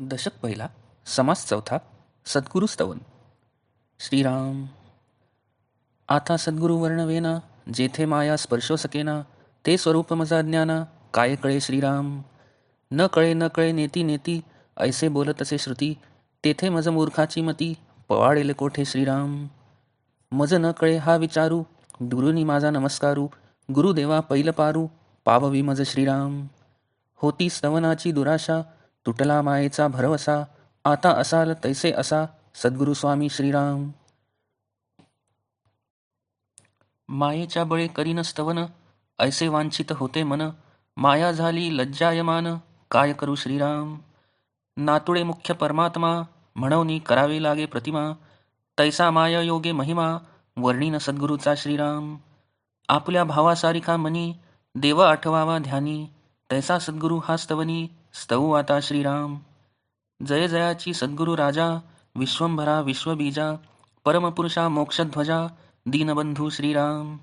दशक पहिला, समास चौथा, सद्गुरु स्तवन. श्रीराम. आता सद्गुरु वर्णवेना, जेथे माया स्पर्शो सकेना, ते स्वरूप मज अज्ञाना, काय कळे श्रीराम. न कळे न कळे नेती नेती, ऐसे बोलतसे श्रुती, तेथे मज मूर्खाची मती, पवाडेल कोठे श्रीराम. मज न कळे हा विचारू, दुरुनी माझा नमस्कारू, गुरुदेवा पैल पारू, पाववी मज श्रीराम. होती स्तवनाची दुराशा, तुटला मायेचा भरवसा, आता असाल तैसे असा, सद्गुरु स्वामी श्रीराम. मायेच्या बळे करीन स्तवन, ऐसे वांछित होते मन, माया झाली लज्जायमान, काय करू श्रीराम. नातुळे मुख्य परमात्मा, म्हणूनी करावे लागे प्रतिमा, तैसा माया योगे महिमा, वर्णीन सद्गुरूचा श्रीराम. आपल्या भावासारिखा मनी, देव आठवावा ध्यानी, तैसा सद्गुरू हा स्तवनी, स्तवू आता श्रीराम. जय जयाची सद्गुरू राजा, विश्वंभरा विश्वबीजा, परमपुरुषा मोक्षध्वजा, दीनबंधू श्रीराम.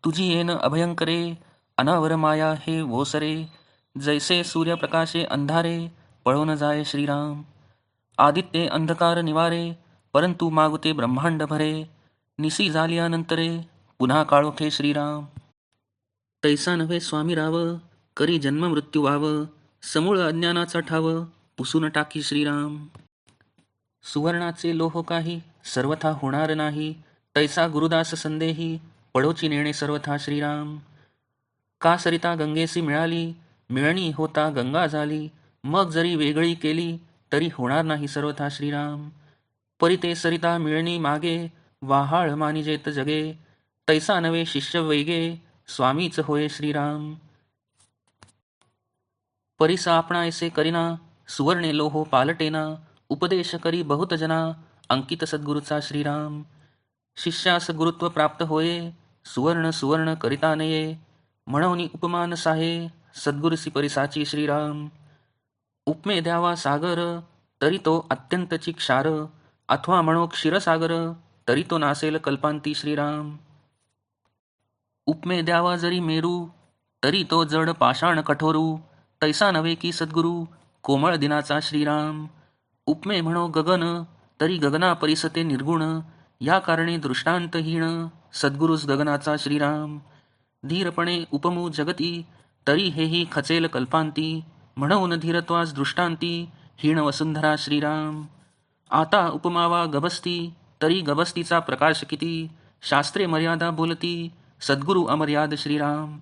तुझी येन अभयंकरे, अनावर माया हे वोसरे, जैसे सूर्यप्रकाशे अंधारे, पळून जाय श्रीराम. आदित्ये अंधकार निवारे, परंतु मागुते ब्रह्मांड भरे, निसी झाल्यानंतरे, पुन्हा काळोखे श्रीराम. तैसा नव्हे स्वामी राव, करी जन्म मृत्यू वाव, समूळ अज्ञानाचा ठाव, पुसून टाकी श्रीराम. सुवर्णाचे लोह काही, सर्वथा होणार नाही, तैसा गुरुदास संदेही, पडोची नेणे सर्वथा श्रीराम. का सरिता गंगेसी मिळाली, मिळणी होता गंगा झाली, मग जरी वेगळी केली, तरी होणार नाही सर्वथा श्रीराम. परी ते सरिता मिळणी मागे, वाहाळ मानिजेत जगे, तैसा नवे शिष्य वैगे, स्वामीच होय श्रीराम. परिसा आपणा ऐसे करिना, सुवर्णे लोहो पालटेना, उपदेश करी बहुत जना, अंकित सद्गुरूचा श्रीराम. शिष्यास गुरुत्व प्राप्त होये, सुवर्ण सुवर्ण करिता नये, म्हणून उपमान साहे, सद्गुरुसी परिसाची श्रीराम. उपमे द्यावा सागर, तरी तो अत्यंतची क्षार, अथवा म्हणो क्षीरसागर, तरी तो नासेल कल्पांती श्रीराम. उपमे द्यावा जरी मेरू, तरी तो जड पाषाण कठोरू, तैसा नव्हे की सद्गुरू, कोमळ दिनाचा श्रीराम. उपमे म्हणो गगन, तरी गगना परिसते निर्गुण, या कारणे दृष्टांतहीन, सद्गुरुस गगनाचा श्रीराम. धीरपणे उपमू जगती, तरी हेही खचेल कल्पांती, म्हणून धीरत्वास दृष्टांती, हीण वसुंधरा श्रीराम. आता उपमावा गबस्ती, तरी गबस्तीचा प्रकाश किती, शास्त्रे मर्यादा बोलती, सद्गुरु अमर्याद श्रीराम.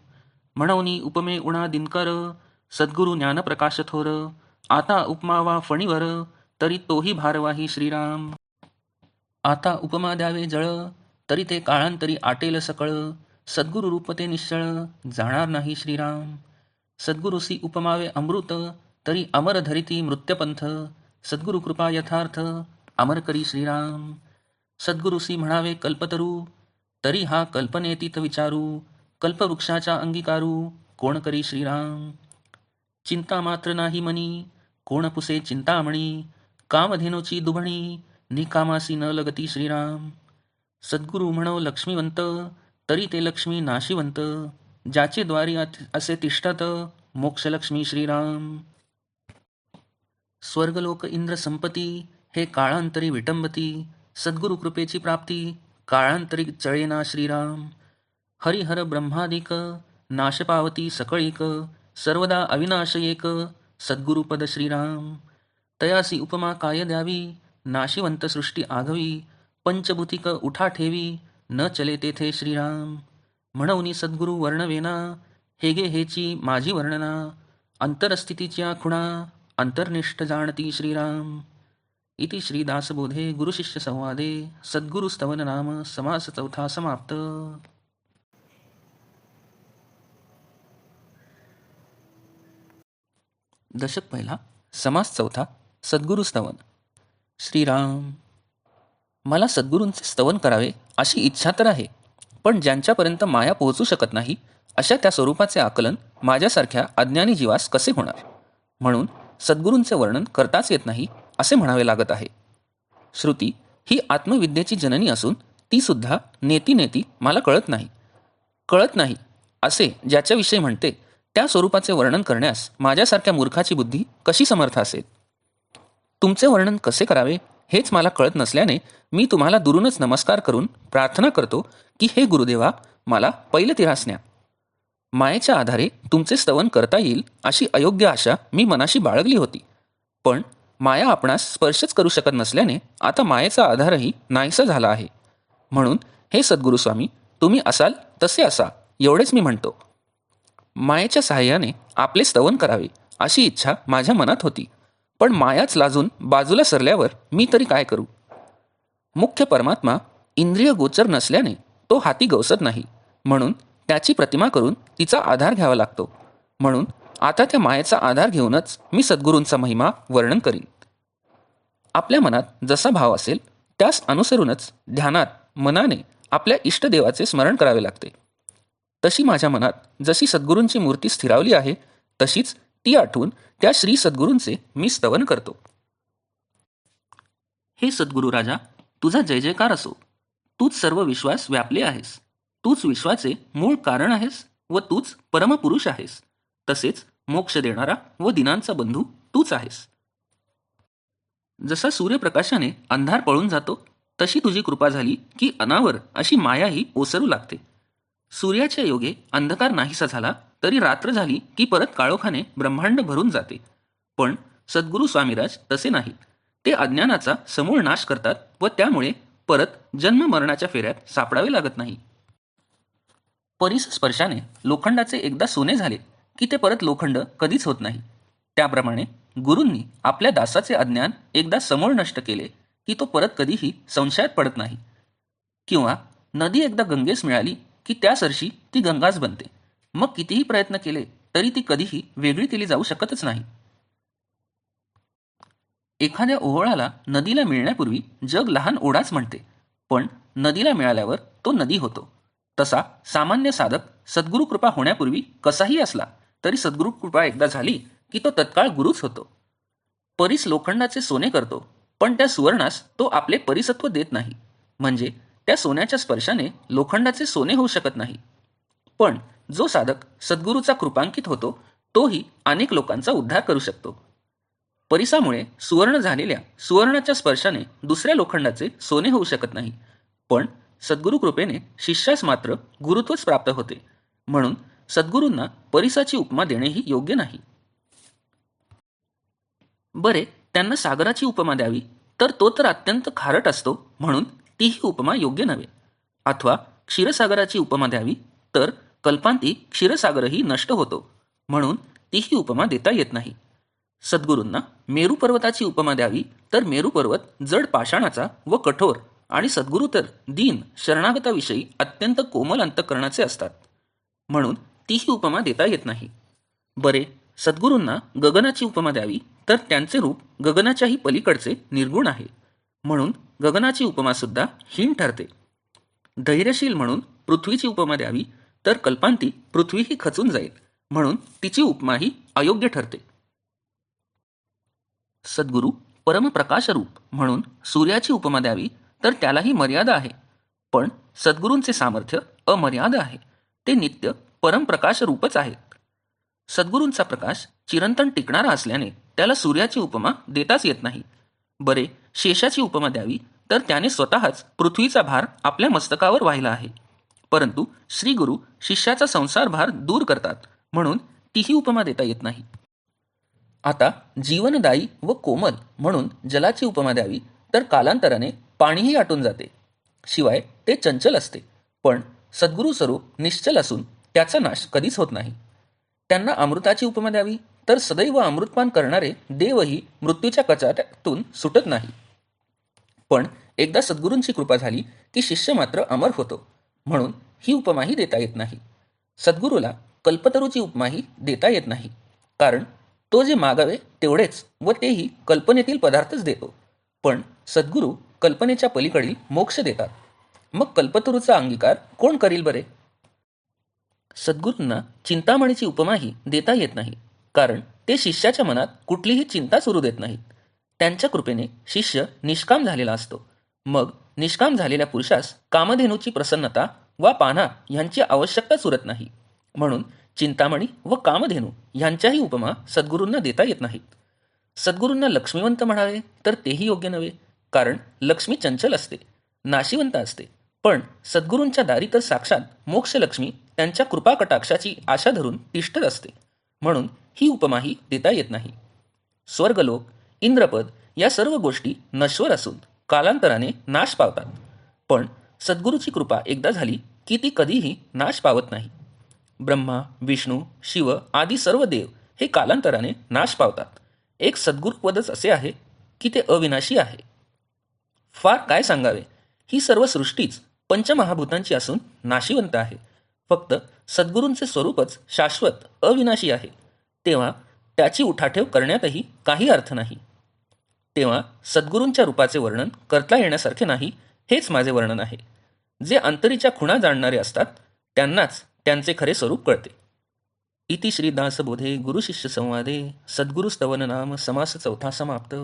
म्हणून उपमे उणा दिनकर, सद्गुरु ज्ञानप्रकाश थोर, आता उपमावा फणीवर, तरी तोही भारवाही श्रीराम. आता उपमा द्यावे जळ, तरी ते काळांतरी आटेल सकळ, सद्गुरु रूपते निश्चळ, जाणार नाही श्रीराम. सद्गुरुसी उपमावे अमृत, तरी अमर धरिती मृत्यपंथ, सद्गुरु कृपा यथार्थ, अमर करी श्रीराम. सद्गुरुसी म्हणावे कल्पतरू, तरी हा कल्पनेतीत विचारू, कल्पवृक्षाच्या अंगीकारू, कोण करी श्रीराम. चिंता मात्र नाही मनी, कोण पुसे चिंतामणी, कामधेनूची दुभणी, निकामासी न लगती श्रीराम. सद्गुरु म्हणो लक्ष्मीवंत, तरी ते लक्ष्मी नाशिवंत, ज्याचे द्वारी असे तिष्ठत, मोक्षलक्ष्मी श्रीराम. स्वर्गलोक इंद्र संपती, हे काळांतरी विटंबती, सद्गुरु कृपेची प्राप्ती, काळांतरी चळेना श्रीराम. हरिहर ब्रह्मादिक, नाश पावती सकळीक, सर्वदा अविनाश एक, सद्गुरुपद श्रीराम. तयासी उपमा काय द्यावी, नाशिवंत सृष्टी आघवी, पंचभूतिक उठा ठेवी, न चले तेथे श्रीराम. म्हणून सद्गुरु वर्णवेना, हेगे हेची माझी वर्णना, अंतरस्थितीच्या खुणा, अंतर्निष्ठ जाणती श्रीराम. इति श्रीदासबोधे गुरुशिष्य संवादे सद्गुरु स्तवन नाम समास चौथा समाप्त. दशक पहिला, समास चौथा, सद्गुरु स्तवन. श्रीराम. मला सद्गुरूंचे स्तवन करावे अशी इच्छा तर आहे, पण ज्यांच्यापर्यंत माया पोहोचू शकत नाही, अशा त्या स्वरूपाचे आकलन माझ्यासारख्या अज्ञानी जीवास कसे होणार, म्हणून सद्गुरूंचे वर्णन करताच येत नाही असे म्हणावे लागत आहे. श्रुती ही आत्मविद्येची जननी असून ती सुद्धा नेती नेती मला कळत नाही असे ज्याच्याविषयी म्हणते, त्या स्वरूपाचे वर्णन करण्यास माझ्यासारख्या मूर्खाची बुद्धी कशी समर्थ असेल. तुमचे वर्णन कसे करावे हेच मला कळत नसल्याने मी तुम्हाला दुरूनच नमस्कार करून प्रार्थना करतो की हे गुरुदेवा, मला पैलतीरास न्या. मायेच्या आधारे तुमचे स्तवन करता येईल अशी अयोग्य आशा मी मनाशी बाळगली होती. पण माया आपणास स्पर्शच करू शकत नसल्याने आता मायेचा आधारही नाहीसा झाला आहे. म्हणून हे सद्गुरू स्वामी, तुम्ही असाल तसे असा, एवढेच मी म्हणतो. मायेच्या सहाय्याने आपले स्तवन करावे अशी इच्छा माझ्या मनात होती. पण मायाच लाजून बाजूला सरल्यावर मी तरी काय करू? मुख्य परमात्मा इंद्रिय गोचर नसल्याने तो हाती गवसत नाही. म्हणून त्याची प्रतिमा करून तिचा आधार घ्यावा लागतो. म्हणून आता त्या मायेचा आधार घेऊनच मी सद्गुरूंचा महिमा वर्णन करीन. आपल्या मनात जसा भाव असेल त्यास अनुसरूनच ध्यानात मनाने आपल्या इष्टदेवाचे स्मरण करावे लागते. तशी माझ्या मनात जशी सद्गुरूंची मूर्ती स्थिरावली आहे तशीच ती आठवून त्या श्री सद्गुरूंचे मी स्तवन करतो. हे सद्गुरू राजा, तुझा जय जयकार असो. तूच सर्व विश्वास व्यापले आहेस. तूच विश्वाचे मूळ कारण आहेस व तूच परमपुरुष आहेस. तसेच मोक्ष देणारा व दिनांचा बंधू तूच आहेस. जसा सूर्यप्रकाशाने अंधार पळून जातो तशी तुझी कृपा झाली की अनावर अशी मायाही ओसरू लागते. सूर्याच्या योगे अंधकार नाहीसा झाला तरी रात्र झाली की परत काळोखाने ब्रह्मांड भरून जाते. पण सद्गुरू स्वामीराज तसे नाहीत. ते अज्ञानाचा समूळ नाश करतात व त्यामुळे परत जन्म मरणाच्या फेऱ्यात सापडावे लागत नाही. परिसस्पर्शाने लोखंडाचे एकदा सोने झाले की ते परत लोखंड कधीच होत नाही. त्याप्रमाणे गुरूंनी आपल्या दासाचे अज्ञान एकदा समूळ नष्ट केले की तो परत कधीही संशयात पडत नाही. किंवा नदी एकदा गंगेस मिळाली की त्यासरशी ती गंगाच बनते. मग कितीही प्रयत्न केले तरी ती कधीही वेगळी केली जाऊ शकतच नाही. एखाद्या ओहळाला नदीला मिळण्यापूर्वी जग लहान ओढाच म्हणते, पण नदीला मिळाल्यावर तो नदी होतो. तसा सामान्य साधक सद्गुरू कृपा होण्यापूर्वी कसाही असला तरी सद्गुरू कृपा एकदा झाली की तो तत्काळ गुरुच होतो. परीस लोखंडाचे सोने करतो, पण त्या सुवर्णास तो आपले परिसत्व देत नाही. म्हणजे त्या सोन्याच्या स्पर्शाने लोखंडाचे सोने होऊ शकत नाही. पण जो साधक सद्गुरूचा कृपांकित होतो तोही अनेक लोकांचा उद्धार करू शकतो. परिसामुळे सुवर्ण झालेल्या सुवर्णाच्या स्पर्शाने दुसऱ्या लोखंडाचे सोने होऊ शकत नाही. पण सद्गुरू कृपेने शिष्यास मात्र गुरुत्वच प्राप्त होते. म्हणून सद्गुरूंना परिसाची उपमा देणेही योग्य नाही. बरे, त्यांना सागराची उपमा द्यावी तर तो तर अत्यंत खारट असतो, म्हणून तीही उपमा योग्य नव्हे. अथवा क्षीरसागराची उपमा द्यावी तर कल्पांती क्षीरसागरही नष्ट होतो, म्हणून तीही उपमा देता येत नाही. सद्गुरूंना मेरू पर्वताची उपमा द्यावी तर मेरू पर्वत जड पाषाणाचा व कठोर आणि सद्गुरू तर दीन शरणागताविषयी अत्यंत कोमल अंतःकरणाचे असतात, म्हणून तीही उपमा देता येत नाही. बरे, सद्गुरूंना गगनाची उपमा द्यावी तर त्यांचे रूप गगनाच्याही पलीकडचे निर्गुण आहे, म्हणून गगनाची उपमा सुद्धा हीन ठरते. धैर्यशील म्हणून पृथ्वीची उपमा द्यावी तर कल्पांती पृथ्वीही खचून जाईल, म्हणून तिची उपमाही अयोग्य ठरते. सद्गुरू परमप्रकाशरूप म्हणून सूर्याची उपमा द्यावी तर त्यालाही मर्यादा आहे. पण सद्गुरूंचे सामर्थ्य अमर्याद आहे. ते नित्य परमप्रकाशरूपच आहेत. सद्गुरूंचा प्रकाश चिरंतन टिकणारा असल्याने त्याला सूर्याची उपमा देताच येत नाही. बरे, शेषाची उपमा द्यावी तर त्याने स्वतःच पृथ्वीचा भार आपल्या मस्तकावर वाहिला आहे. परंतु श्रीगुरू शिष्याचा संसार भार दूर करतात, म्हणून तीही उपमा देता येत नाही. आता जीवनदायी व कोमल म्हणून जलाची उपमा द्यावी तर कालांतराने पाणीही आटून जाते. शिवाय ते चंचल असते. पण सद्गुरू स्वरूप निश्चल असून त्याचा नाश कधीच होत नाही. त्यांना अमृताची उपमा द्यावी तर सदैव अमृतपान करणारे देवही मृत्यूच्या कचाट्यातून सुटत नाही. पण एकदा सद्गुरूंची कृपा झाली की शिष्य मात्र अमर होतो, म्हणून ही उपमाही देता येत नाही. सद्गुरूला कल्पतरूची उपमाही देता येत नाही, कारण तो जे मागावे तेवढेच व तेही कल्पनेतील पदार्थच देतो. पण सद्गुरू कल्पनेच्या पलीकडील मोक्ष देतात. मग कल्पतरूचा अंगीकार कोण करील बरे? सद्गुरूंना चिंतामणीची उपमाही देता येत नाही, कारण ते शिष्याच्या मनात कुठलीही चिंता सुरू देत नाहीत. त्यांच्या कृपेने शिष्य निष्काम झालेला असतो. मग निष्काम झालेल्या पुरुषास कामधेनूची प्रसन्नता वा पाना यांची आवश्यकताच उरत नाही. म्हणून चिंतामणी व कामधेनू यांच्याही उपमा सद्गुरूंना देता येत नाहीत. सद्गुरूंना लक्ष्मीवंत म्हणावे तर तेही योग्य नव्हे, कारण लक्ष्मी चंचल असते, नाशिवंत असते. पण सद्गुरूंच्या दारी तर साक्षात मोक्षलक्ष्मी त्यांच्या कृपाकटाक्षाची आशा धरून तिष्ठत असते. म्हणून ही उपमाही देता येत नाही. स्वर्गलोक, इंद्रपद या सर्व गोष्टी नश्वर असून कालांतराने नाश पावतात. पण सद्गुरूची कृपा एकदा झाली की ती कधीही नाश पावत नाही. ब्रह्मा, विष्णू, शिव आदी सर्व देव हे कालांतराने नाश पावतात. एक सद्गुरुपदच असे आहे की ते अविनाशी आहे. फार काय सांगावे, ही सर्व सृष्टीच पंचमहाभूतांची असून नाशिवंत आहे. फक्त सद्गुरूंचे स्वरूपच शाश्वत अविनाशी आहे. तेव्हा त्याची उठाठेव करण्यातही काही अर्थ नाही. तेव्हा सद्गुरूंच्या रूपाचे वर्णन करता येण्यासारखे नाही, हेच माझे वर्णन आहे. जे अंतरीच्या खुणा जाणणारे असतात त्यांनाच त्यांचे खरे स्वरूप कळते. इति श्री दासबोधे गुरुशिष्य संवादे सद्गुरुस्तवन नाम समास चौथा समाप्त.